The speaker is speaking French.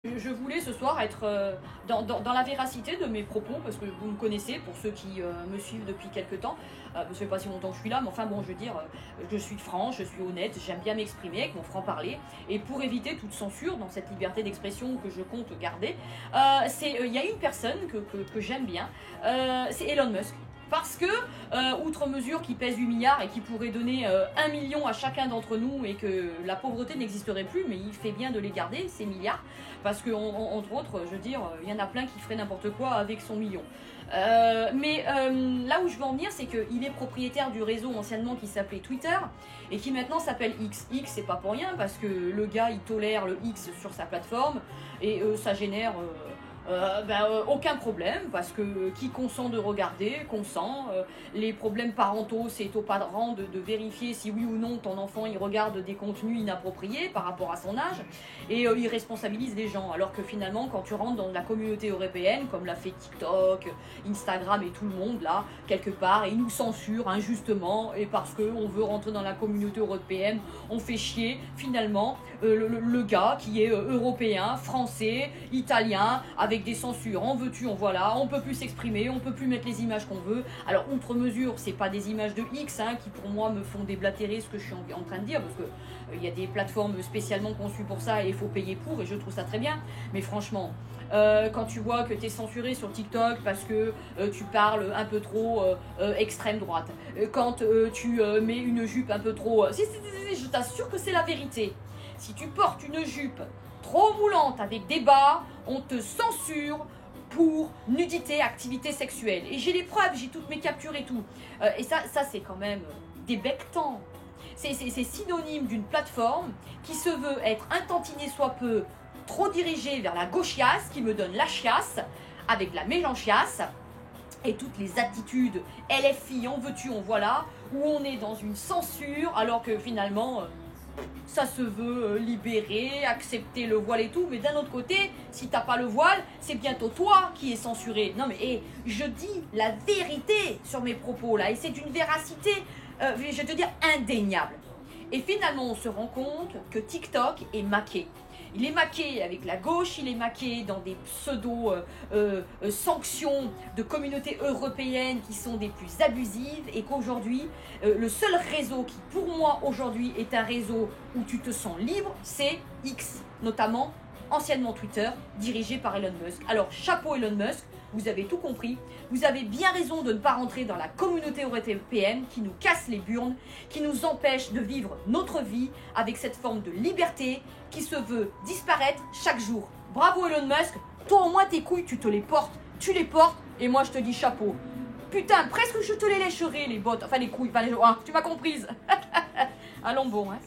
Je voulais ce soir être dans la véracité de mes propos, parce que vous me connaissez, pour ceux qui me suivent depuis quelques temps, parce que ça fait pas si longtemps que je suis là, mais enfin bon, je veux dire, je suis franche, je suis honnête, j'aime bien m'exprimer avec mon franc-parler, et pour éviter toute censure dans cette liberté d'expression que je compte garder, il y a une personne que j'aime bien, c'est Elon Musk. Parce que, outre mesure qui pèse 8 milliards et qui pourrait donner 1 million à chacun d'entre nous et que la pauvreté n'existerait plus, mais il fait bien de les garder, ces milliards, parce que, entre autres, je veux dire, il y en a plein qui feraient n'importe quoi avec son million. Là où je veux en venir, c'est qu'il est propriétaire du réseau anciennement qui s'appelait Twitter et qui maintenant s'appelle X. X, c'est pas pour rien, parce que le gars, il tolère le X sur sa plateforme et ça génère... aucun problème, parce que qui consent de regarder, consent. Les problèmes parentaux, c'est aux parents de vérifier si oui ou non ton enfant il regarde des contenus inappropriés par rapport à son âge, et il responsabilise les gens. Alors que finalement, quand tu rentres dans la communauté européenne, comme l'a fait TikTok, Instagram et tout le monde là, quelque part, et ils nous censurent injustement, et parce qu'on veut rentrer dans la communauté européenne, on fait chier finalement le gars qui est européen, français, italien, avec des censures, en veux-tu, en voilà, on peut plus s'exprimer, on peut plus mettre les images qu'on veut. Alors, outre mesure, c'est pas des images de X qui pour moi me font déblatérer ce que je suis en train de dire, parce que il y a des plateformes spécialement conçues pour ça et il faut payer pour, et je trouve ça très bien. Mais franchement, quand tu vois que tu es censuré sur TikTok parce que tu parles un peu trop extrême droite, quand tu mets une jupe un peu trop... je t'assure que c'est la vérité. Si tu portes une jupe trop moulante avec des bas, on te censure pour nudité, activité sexuelle. Et j'ai les preuves, j'ai toutes mes captures et tout. Et ça c'est quand même débectant. C'est synonyme d'une plateforme qui se veut être un tantinet soit peu trop dirigée vers la gauchiasse, qui me donne la chiasse, avec la mélanchiasse, et toutes les attitudes LFI, en veux-tu, en voilà, où on est dans une censure, alors que finalement... ça se veut libérer, accepter le voile et tout, mais d'un autre côté, si t'as pas le voile, c'est bientôt toi qui es censuré. Non mais je dis la vérité sur mes propos là, et c'est d'une véracité, je vais te dire, indéniable. Et finalement, on se rend compte que TikTok est maqué. Il est maqué avec la gauche, il est maqué dans des pseudo-sanctions de communautés européennes qui sont des plus abusives, et qu'aujourd'hui, le seul réseau qui, pour moi, aujourd'hui, est un réseau où tu te sens libre, c'est X, notamment anciennement Twitter, dirigé par Elon Musk. Alors, chapeau Elon Musk, vous avez tout compris, vous avez bien raison de ne pas rentrer dans la communauté européenne qui nous casse les burnes, qui nous empêche de vivre notre vie avec cette forme de liberté qui se veut disparaître chaque jour. Bravo Elon Musk, toi au moins tes couilles tu les portes, et moi je te dis chapeau. Putain, presque je te les lécherai les bottes, enfin les couilles, enfin tu m'as comprise. Allons bon, hein.